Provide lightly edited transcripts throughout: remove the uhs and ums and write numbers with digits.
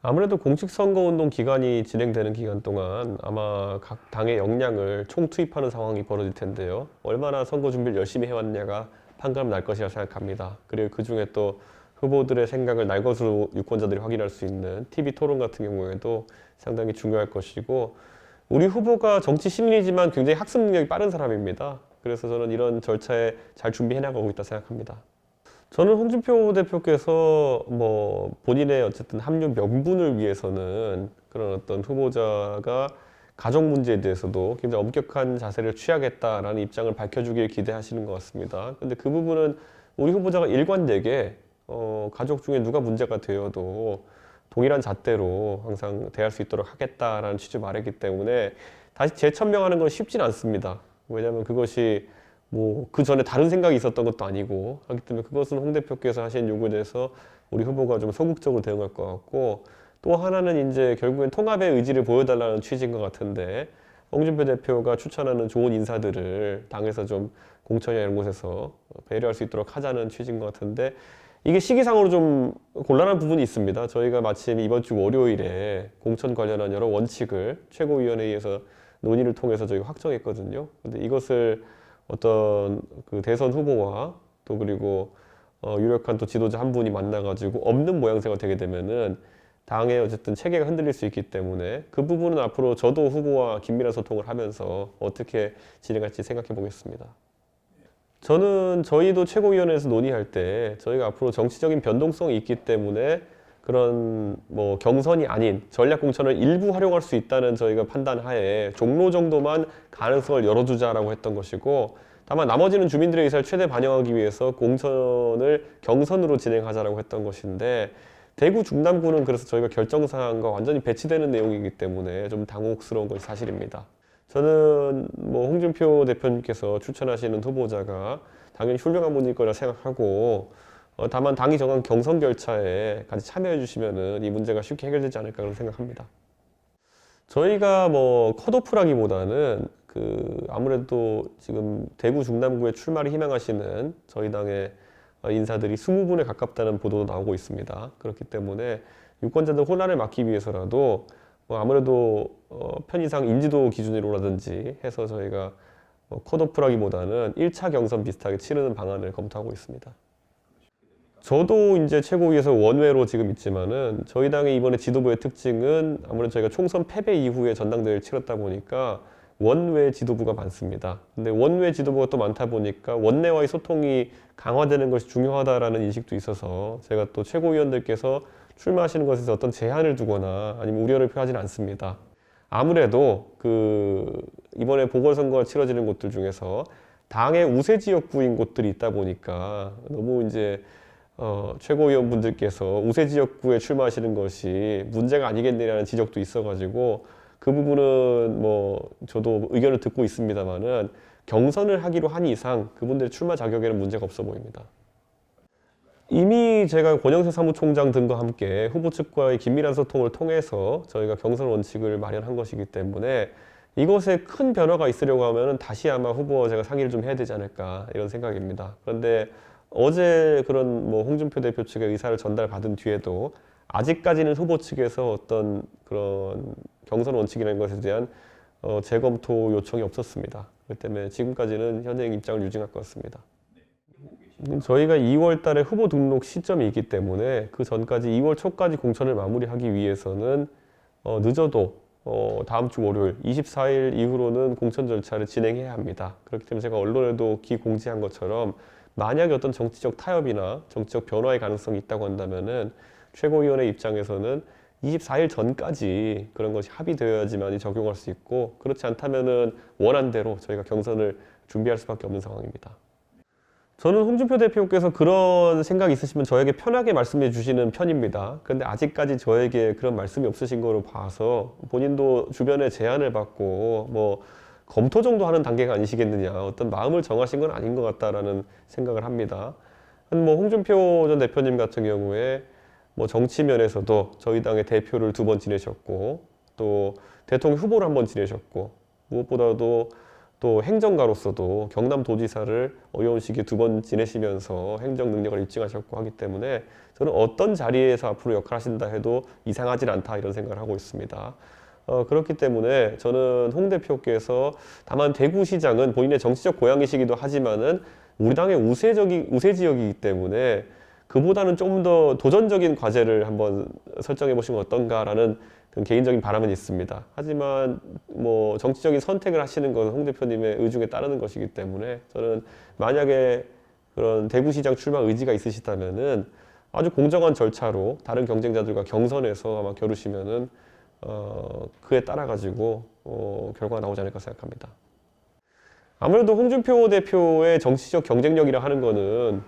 아무래도 공직선거운동 기간이 진행되는 기간 동안 아마 각 당의 역량을 총투입하는 상황이 벌어질 텐데요. 얼마나 선거 준비를 열심히 해왔냐가 판가름 날 것이라 생각합니다. 그리고 그중에 또 후보들의 생각을 날것으로 유권자들이 확인할 수 있는 TV 토론 같은 경우에도 상당히 중요할 것이고, 우리 후보가 정치 신인이지만 굉장히 학습 능력이 빠른 사람입니다. 그래서 저는 이런 절차에 잘 준비해 나가고 있다 생각합니다. 저는 홍준표 대표께서 뭐 본인의 어쨌든 합류 명분을 위해서는 그런 어떤 후보자가 가족 문제에 대해서도 굉장히 엄격한 자세를 취하겠다라는 입장을 밝혀주길 기대하시는 것 같습니다. 근데 그 부분은 우리 후보자가 일관되게 가족 중에 누가 문제가 되어도 동일한 잣대로 항상 대할 수 있도록 하겠다라는 취지로 말했기 때문에 다시 재천명하는 건 쉽진 않습니다. 왜냐하면 그것이 뭐 그 전에 다른 생각이 있었던 것도 아니고 하기 때문에 그것은 홍 대표께서 하신 요구에 대해서 우리 후보가 좀 소극적으로 대응할 것 같고, 또 하나는 이제 결국엔 통합의 의지를 보여달라는 취지인 것 같은데, 홍준표 대표가 추천하는 좋은 인사들을 당에서 좀 공천이나 이런 곳에서 배려할 수 있도록 하자는 취지인 것 같은데, 이게 시기상으로 좀 곤란한 부분이 있습니다. 저희가 마침 이번 주 월요일에 공천 관련한 여러 원칙을 최고위원회에서 논의를 통해서 저희가 확정했거든요. 근데 이것을 어떤 그 대선 후보와 또 그리고 유력한 또 지도자 한 분이 만나가지고 없는 모양새가 되게 되면은 당의 어쨌든 체계가 흔들릴 수 있기 때문에 그 부분은 앞으로 저도 후보와 긴밀한 소통을 하면서 어떻게 진행할지 생각해 보겠습니다. 저는 저희도 최고위원회에서 논의할 때 저희가 앞으로 정치적인 변동성이 있기 때문에 그런 뭐 경선이 아닌 전략 공천을 일부 활용할 수 있다는 저희가 판단하에 종로 정도만 가능성을 열어두자라고 했던 것이고, 다만 나머지는 주민들의 의사를 최대 반영하기 위해서 공천을 경선으로 진행하자라고 했던 것인데, 대구 중남구는 그래서 저희가 결정사항과 완전히 배치되는 내용이기 때문에 좀 당혹스러운 것이 사실입니다. 저는 뭐 홍준표 대표님께서 추천하시는 후보자가 당연히 훌륭한 분일 거라 생각하고, 다만 당이 정한 경선 결차에 같이 참여해 주시면은 이 문제가 쉽게 해결되지 않을까 그런 생각합니다. 저희가 뭐 컷오프라기보다는 아무래도 지금 대구 중남구에 출마를 희망하시는 저희 당의 인사들이 20분에 가깝다는 보도도 나오고 있습니다. 그렇기 때문에 유권자들 혼란을 막기 위해서라도 뭐 아무래도 편의상 인지도 기준으로라든지 해서 저희가 컷오프라기보다는 1차 경선 비슷하게 치르는 방안을 검토하고 있습니다. 저도 이제 최고위에서 원외로 지금 있지만은 저희 당의 이번에 지도부의 특징은 아무래도 저희가 총선 패배 이후에 전당대회를 치렀다 보니까 원외 지도부가 많습니다. 근데 원외 지도부가 또 많다 보니까 원내와의 소통이 강화되는 것이 중요하다라는 인식도 있어서 제가 또 최고위원들께서 출마하시는 것에서 어떤 제한을 두거나 아니면 우려를 표하지는 않습니다. 아무래도 이번에 보궐선거가 치러지는 곳들 중에서 당의 우세 지역구인 곳들이 있다 보니까 너무 이제 최고위원분들께서 우세 지역구에 출마하시는 것이 문제가 아니겠느냐는 지적도 있어가지고 그 부분은 뭐 저도 의견을 듣고 있습니다만은 경선을 하기로 한 이상 그분들의 출마 자격에는 문제가 없어 보입니다. 이미 제가 권영세 사무총장 등과 함께 후보 측과의 긴밀한 소통을 통해서 저희가 경선 원칙을 마련한 것이기 때문에 이것에 큰 변화가 있으려고 하면 다시 아마 후보와 제가 상의를 좀 해야 되지 않을까 이런 생각입니다. 그런데 어제 그런 뭐 홍준표 대표 측의 의사를 전달받은 뒤에도 아직까지는 후보 측에서 어떤 그런 경선 원칙이라는 것에 대한 재검토 요청이 없었습니다. 그렇기 때문에 지금까지는 현행 입장을 유지할 것 같습니다. 저희가 2월 달에 후보 등록 시점이 있기 때문에 그 전까지 2월 초까지 공천을 마무리하기 위해서는 늦어도 다음 주 월요일 24일 이후로는 공천 절차를 진행해야 합니다. 그렇기 때문에 제가 언론에도 기공지한 것처럼 만약에 어떤 정치적 타협이나 정치적 변화의 가능성이 있다고 한다면은 최고위원회 입장에서는 24일 전까지 그런 것이 합의되어야지만 적용할 수 있고, 그렇지 않다면은 원안대로 저희가 경선을 준비할 수밖에 없는 상황입니다. 저는 홍준표 대표께서 그런 생각이 있으시면 저에게 편하게 말씀해 주시는 편입니다. 그런데 아직까지 저에게 그런 말씀이 없으신 거로 봐서 본인도 주변에 제안을 받고 뭐 검토 정도 하는 단계가 아니시겠느냐, 어떤 마음을 정하신 건 아닌 것 같다라는 생각을 합니다. 뭐 홍준표 전 대표님 같은 경우에 뭐 정치 면에서도 저희 당의 대표를 2번 지내셨고 또 대통령 후보를 1번 지내셨고 무엇보다도 또 행정가로서도 경남도지사를 어려운 시기에 2번 지내시면서 행정 능력을 입증하셨고 하기 때문에 저는 어떤 자리에서 앞으로 역할하신다 해도 이상하진 않다 이런 생각을 하고 있습니다. 그렇기 때문에 저는 홍 대표께서 다만 대구시장은 본인의 정치적 고향이시기도 하지만은 우리 당의 우세 지역이기 때문에 그보다는 좀 더 도전적인 과제를 한번 설정해 보시면 어떤가라는 개인적인 바람은 있습니다. 하지만 뭐 정치적인 선택을 하시는 것은 홍 대표님의 의중에 따르는 것이기 때문에 저는 만약에 그런 대구시장 출마 의지가 있으시다면은 아주 공정한 절차로 다른 경쟁자들과 경선에서 아마 겨루시면은 그에 따라 가지고 결과가 나오지 않을까 생각합니다. 아무래도 홍준표 대표의 정치적 경쟁력이라 하는 거는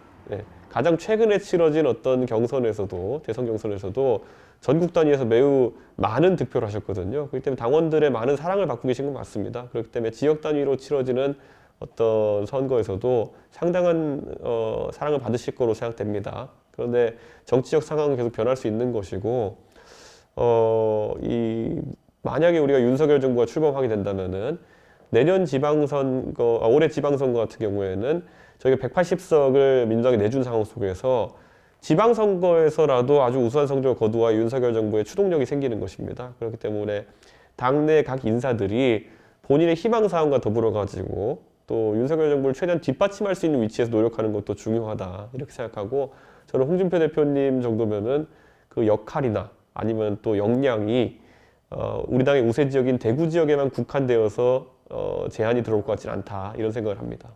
가장 최근에 치러진 어떤 경선에서도 대선 경선에서도 전국 단위에서 매우 많은 득표를 하셨거든요. 그렇기 때문에 당원들의 많은 사랑을 받고 계신 건 맞습니다. 그렇기 때문에 지역 단위로 치러지는 어떤 선거에서도 상당한 사랑을 받으실 거로 생각됩니다. 그런데 정치적 상황은 계속 변할 수 있는 것이고 만약에 우리가 윤석열 정부가 출범하게 된다면은 내년 지방선거, 올해 지방선거 같은 경우에는 저희가 180석을 민주당이 내준 상황 속에서 지방선거에서라도 아주 우수한 성적을 거두어 윤석열 정부의 추동력이 생기는 것입니다. 그렇기 때문에 당내 각 인사들이 본인의 희망사항과 더불어 가지고 또 윤석열 정부를 최대한 뒷받침할 수 있는 위치에서 노력하는 것도 중요하다 이렇게 생각하고 저는 홍준표 대표님 정도면은 그 역할이나 아니면 또 역량이 우리 당의 우세 지역인 대구 지역에만 국한되어서 제한이 들어올 것 같지는 않다 이런 생각을 합니다.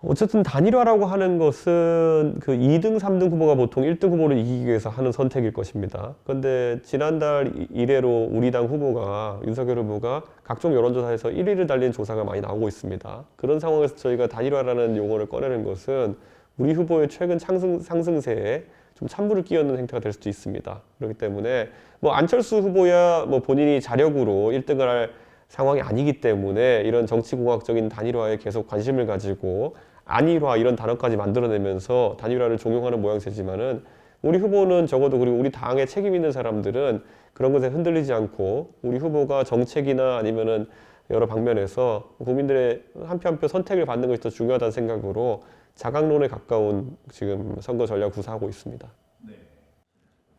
어쨌든 단일화라고 하는 것은 그 2등, 3등 후보가 보통 1등 후보를 이기기 위해서 하는 선택일 것입니다. 그런데 지난달 이래로 우리 당 후보가 윤석열 후보가 각종 여론조사에서 1위를 달린 조사가 많이 나오고 있습니다. 그런 상황에서 저희가 단일화라는 용어를 꺼내는 것은 우리 후보의 최근 상승세에 좀 찬물을 끼얹는 행태가 될 수도 있습니다. 그렇기 때문에 뭐 안철수 후보야 뭐 본인이 자력으로 1등을 할 상황이 아니기 때문에 이런 정치공학적인 단일화에 계속 관심을 가지고 안일화 이런 단어까지 만들어내면서 단일화를 종용하는 모양새지만은 우리 후보는 적어도 그리고 우리 당에 책임 있는 사람들은 그런 것에 흔들리지 않고 우리 후보가 정책이나 아니면은 여러 방면에서 국민들의 한 표 한 표 선택을 받는 것이 더 중요하다는 생각으로 자강론에 가까운 지금 선거 전략 구사하고 있습니다.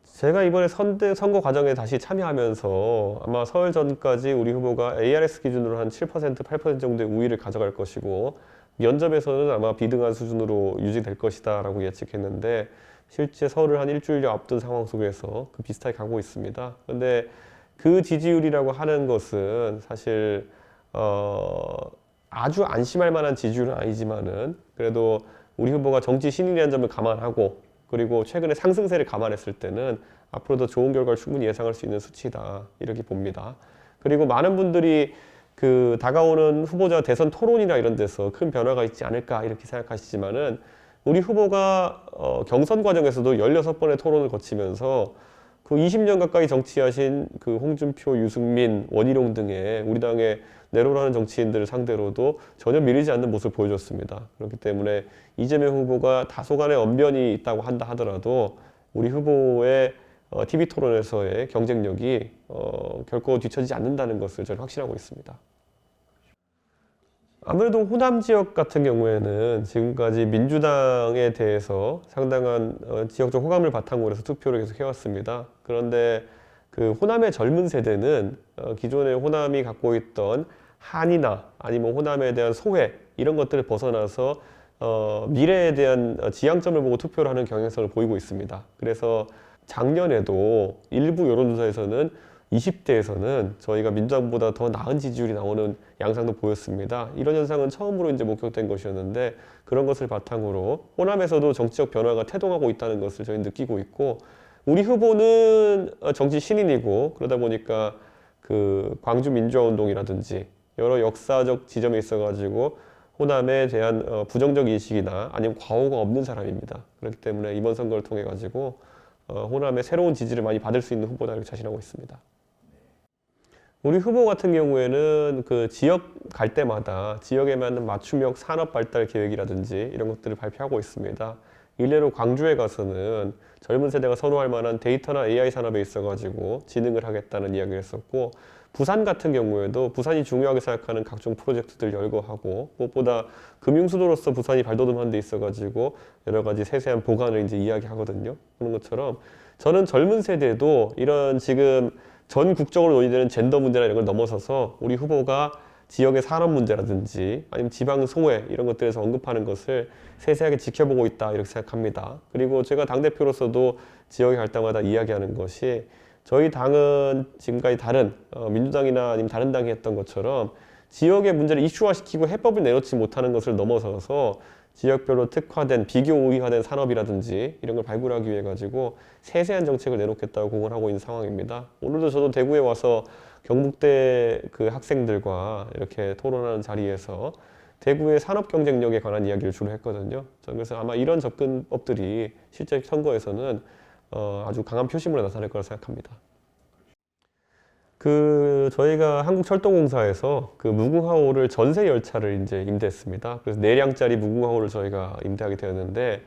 제가 이번에 선거 과정에 다시 참여하면서 아마 서울 전까지 우리 후보가 ARS 기준으로 한 7%, 8% 정도의 우위를 가져갈 것이고 면접에서는 아마 비등한 수준으로 유지될 것이다 라고 예측했는데 실제 서울을 한 일주일여 앞둔 상황 속에서 그 비슷하게 가고 있습니다. 그런데 그 지지율이라고 하는 것은 사실 아주 안심할 만한 지지율은 아니지만은 그래도 우리 후보가 정치 신인이라는 점을 감안하고 그리고 최근에 상승세를 감안했을 때는 앞으로 더 좋은 결과를 충분히 예상할 수 있는 수치다 이렇게 봅니다. 그리고 많은 분들이 그 다가오는 후보자 대선 토론이나 이런 데서 큰 변화가 있지 않을까 이렇게 생각하시지만은 우리 후보가 경선 과정에서도 16번의 토론을 거치면서 그 20년 가까이 정치하신 그 홍준표, 유승민, 원희룡 등의 우리 당의 내로라는 정치인들을 상대로도 전혀 밀리지 않는 모습을 보여줬습니다. 그렇기 때문에 이재명 후보가 다소간의 언변이 있다고 한다 하더라도 우리 후보의 TV 토론에서의 경쟁력이 결코 뒤처지지 않는다는 것을 저는 확신하고 있습니다. 아무래도 호남 지역 같은 경우에는 지금까지 민주당에 대해서 상당한 지역적 호감을 바탕으로 해서 투표를 계속 해왔습니다. 그런데 그 호남의 젊은 세대는 기존의 호남이 갖고 있던 한이나 아니면 호남에 대한 소회 이런 것들을 벗어나서 미래에 대한 지향점을 보고 투표를 하는 경향성을 보이고 있습니다. 그래서 작년에도 일부 여론조사에서는 20대에서는 저희가 민주당보다 더 나은 지지율이 나오는 양상도 보였습니다. 이런 현상은 처음으로 이제 목격된 것이었는데 그런 것을 바탕으로 호남에서도 정치적 변화가 태동하고 있다는 것을 저희 느끼고 있고 우리 후보는 정치 신인이고 그러다 보니까 그 광주 민주화 운동이라든지 여러 역사적 지점에 있어가지고 호남에 대한 부정적 인식이나 아니면 과오가 없는 사람입니다. 그렇기 때문에 이번 선거를 통해 가지고 호남의 새로운 지지를 많이 받을 수 있는 후보다 이렇게 자신하고 있습니다. 우리 후보 같은 경우에는 그 지역 갈 때마다 지역에 맞는 맞춤형 산업 발달 계획이라든지 이런 것들을 발표하고 있습니다. 일례로 광주에 가서는 젊은 세대가 선호할 만한 데이터나 AI 산업에 있어가지고 진흥을 하겠다는 이야기를 했었고 부산 같은 경우에도 부산이 중요하게 생각하는 각종 프로젝트들 열거하고 무엇보다 금융수도로서 부산이 발돋움한 데 있어가지고 여러 가지 세세한 보관을 이제 이야기하거든요. 그런 것처럼 저는 젊은 세대도 이런 지금 전 국적으로 논의되는 젠더 문제나 이런 걸 넘어서서 우리 후보가 지역의 산업 문제라든지 아니면 지방 소외 이런 것들에서 언급하는 것을 세세하게 지켜보고 있다 이렇게 생각합니다. 그리고 제가 당대표로서도 지역에 갈 때마다 이야기하는 것이 저희 당은 지금까지 다른 민주당이나 아니면 다른 당이 했던 것처럼 지역의 문제를 이슈화시키고 해법을 내놓지 못하는 것을 넘어서서 지역별로 특화된 비교 우위화된 산업이라든지 이런 걸 발굴하기 위해 가지고 세세한 정책을 내놓겠다고 공언하고 있는 상황입니다. 오늘도 저도 대구에 와서 경북대 그 학생들과 이렇게 토론하는 자리에서 대구의 산업 경쟁력에 관한 이야기를 주로 했거든요. 저는 그래서 아마 이런 접근법들이 실제 선거에서는 아주 강한 표심으로 나타날 거라 생각합니다. 저희가 한국철도공사에서 그 무궁화호를 전세 열차를 이제 임대했습니다. 그래서 4량짜리 무궁화호를 저희가 임대하게 되었는데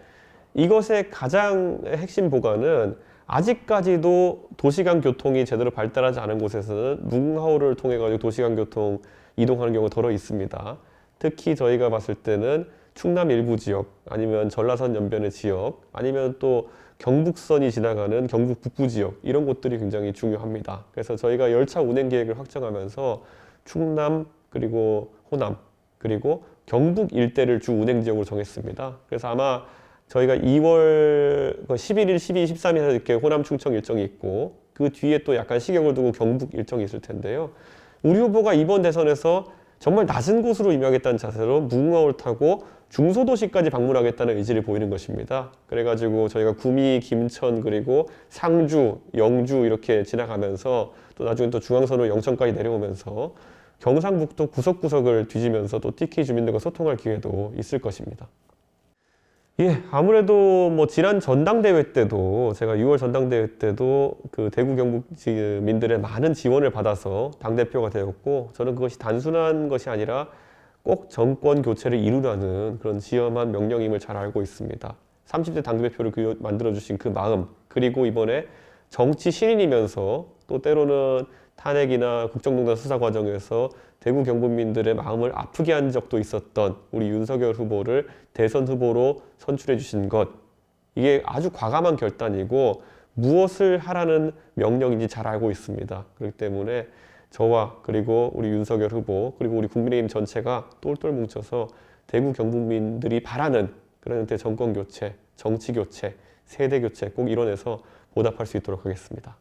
이것의 가장 핵심 보관은 아직까지도 도시간 교통이 제대로 발달하지 않은 곳에서는 무궁화호를 통해 가지고 도시간 교통 이동하는 경우가 덜어 있습니다. 특히 저희가 봤을 때는 충남 일부 지역, 아니면 전라선 연변의 지역, 아니면 또 경북선이 지나가는 경북 북부 지역 이런 곳들이 굉장히 중요합니다. 그래서 저희가 열차 운행 계획을 확정하면서 충남 그리고 호남 그리고 경북 일대를 주 운행 지역으로 정했습니다. 그래서 아마 저희가 2월 11일, 12일, 13일 이렇게 호남 충청 일정이 있고 그 뒤에 또 약간 시경을 두고 경북 일정이 있을 텐데요. 우리 후보가 이번 대선에서 정말 낮은 곳으로 임하겠다는 자세로 무궁화호를 타고 중소도시까지 방문하겠다는 의지를 보이는 것입니다. 그래가지고 저희가 구미, 김천, 그리고 상주, 영주 이렇게 지나가면서 또 나중에 또 중앙선으로 영천까지 내려오면서 경상북도 구석구석을 뒤지면서 또 TK 주민들과 소통할 기회도 있을 것입니다. 예, 아무래도 뭐 지난 전당대회 때도 제가 6월 전당대회 때도 그 대구 경북 민들의 많은 지원을 받아서 당대표가 되었고 저는 그것이 단순한 것이 아니라 꼭 정권 교체를 이루라는 그런 지엄한 명령임을 잘 알고 있습니다. 30대 당대표를 만들어주신 그 마음, 그리고 이번에 정치 신인이면서 또 때로는 탄핵이나 국정농단 수사 과정에서 대구 경북민들의 마음을 아프게 한 적도 있었던 우리 윤석열 후보를 대선 후보로 선출해 주신 것, 이게 아주 과감한 결단이고 무엇을 하라는 명령인지 잘 알고 있습니다. 그렇기 때문에 저와 그리고 우리 윤석열 후보 그리고 우리 국민의힘 전체가 똘똘 뭉쳐서 대구 경북민들이 바라는 그런 형태의 정권 교체, 정치 교체, 세대 교체 꼭 이뤄내서 보답할 수 있도록 하겠습니다.